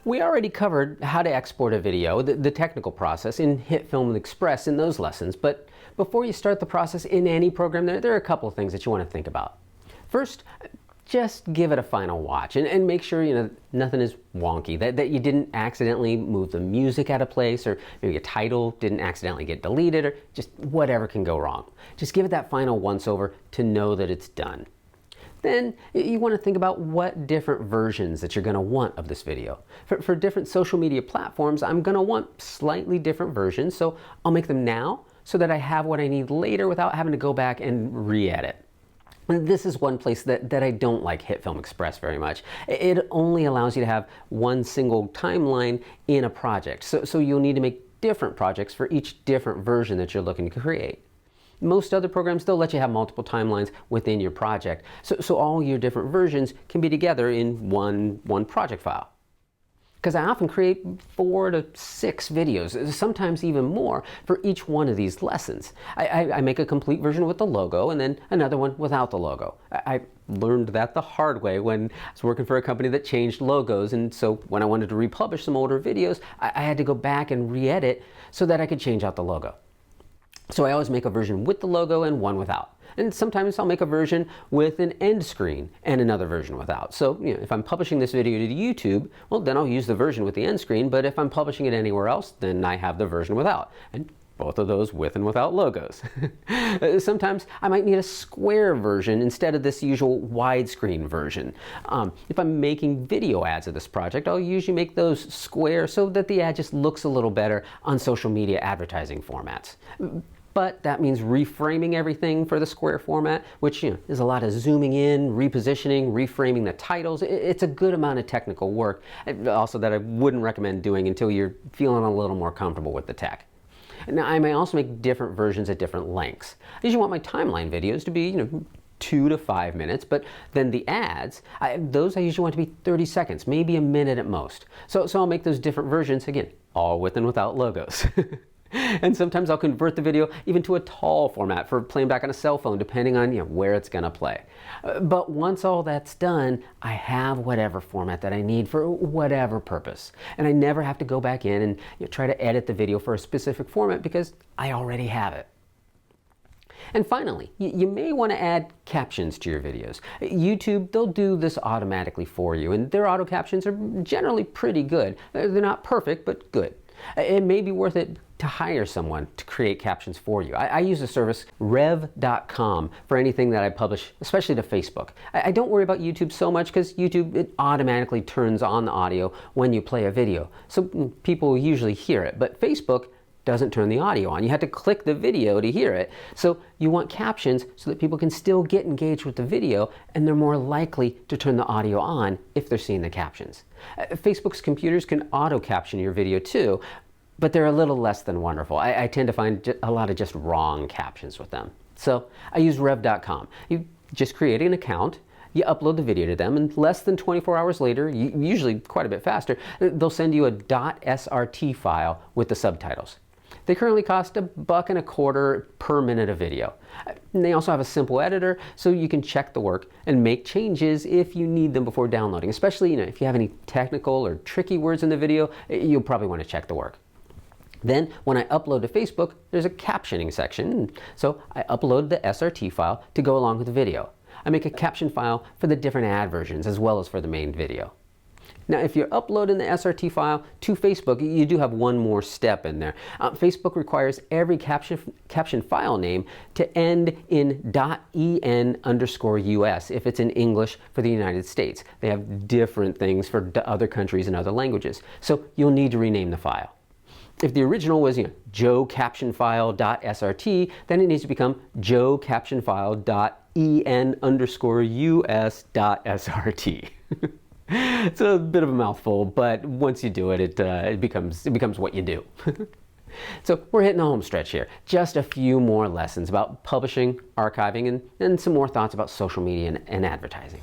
We already covered how to export a video, the technical process, in Hit Film Express in those lessons, but before you start the process in any program, there are a couple of things that you want to think about. First, just give it a final watch and make sure nothing is wonky, that you didn't accidentally move the music out of place, or maybe a title didn't accidentally get deleted, or just whatever can go wrong. Just give it that final once-over to know that it's done. Then you want to think about what different versions that you're going to want of this video. For different social media platforms, I'm going to want slightly different versions, so I'll make them now so that I have what I need later without having to go back and re-edit. And this is one place that I don't like Hit Film Express very much. It only allows you to have one single timeline in a project, so you'll need to make different projects for each different version that you're looking to create. Most other programs, they'll let you have multiple timelines within your project, so all your different versions can be together in one project file. Because I often create 4 to 6 videos, sometimes even more, for each one of these lessons. I make a complete version with the logo and then another one without the logo. I learned that the hard way when I was working for a company that changed logos, and so when I wanted to republish some older videos, I had to go back and re-edit so that I could change out the logo. So I always make a version with the logo and one without. And sometimes I'll make a version with an end screen and another version without. So if I'm publishing this video to YouTube, well, then I'll use the version with the end screen, but if I'm publishing it anywhere else, then I have the version without. And both of those with and without logos. Sometimes I might need a square version instead of this usual widescreen version. If I'm making video ads of this project, I'll usually make those square so that the ad just looks a little better on social media advertising formats. But that means reframing everything for the square format, which is a lot of zooming in, repositioning, reframing the titles. It's a good amount of technical work, also that I wouldn't recommend doing until you're feeling a little more comfortable with the tech. Now, I may also make different versions at different lengths. I usually want my timeline videos to be 2 to 5 minutes, but then the ads, those I usually want to be 30 seconds, maybe a minute at most. So I'll make those different versions, again, all with and without logos. And sometimes I'll convert the video even to a tall format for playing back on a cell phone, depending on where it's going to play. But once all that's done, I have whatever format that I need for whatever purpose. And I never have to go back in and try to edit the video for a specific format because I already have it. And finally, you may want to add captions to your videos. YouTube, they'll do this automatically for you, and their auto captions are generally pretty good. They're not perfect, but good. It may be worth it to hire someone to create captions for you. I use the service rev.com for anything that I publish, especially to Facebook. I don't worry about YouTube so much because YouTube, it automatically turns on the audio when you play a video. So people usually hear it, but Facebook doesn't turn the audio on. You have to click the video to hear it. So you want captions so that people can still get engaged with the video, and they're more likely to turn the audio on if they're seeing the captions. Facebook's computers can auto caption your video too, but they're a little less than wonderful. I tend to find a lot of just wrong captions with them. So I use rev.com. You just create an account, you upload the video to them, and less than 24 hours later, usually quite a bit faster, they'll send you a .srt file with the subtitles. They currently cost $1.25 per minute of video. And they also have a simple editor, so you can check the work and make changes if you need them before downloading. Especially if you have any technical or tricky words in the video, you'll probably want to check the work. Then, when I upload to Facebook, there's a captioning section. So I upload the SRT file to go along with the video. I make a caption file for the different ad versions as well as for the main video. Now, if you're uploading the SRT file to Facebook, you do have one more step in there. Facebook requires every caption file name to end in .en_US if it's in English for the United States. They have different things for other countries and other languages. So you'll need to rename the file. If the original was joecaptionfile.srt, then it needs to become joecaptionfile.en_us.srt. It's a bit of a mouthful, but once you do it, it becomes what you do. So we're hitting the home stretch here. Just a few more lessons about publishing, archiving, and some more thoughts about social media and advertising.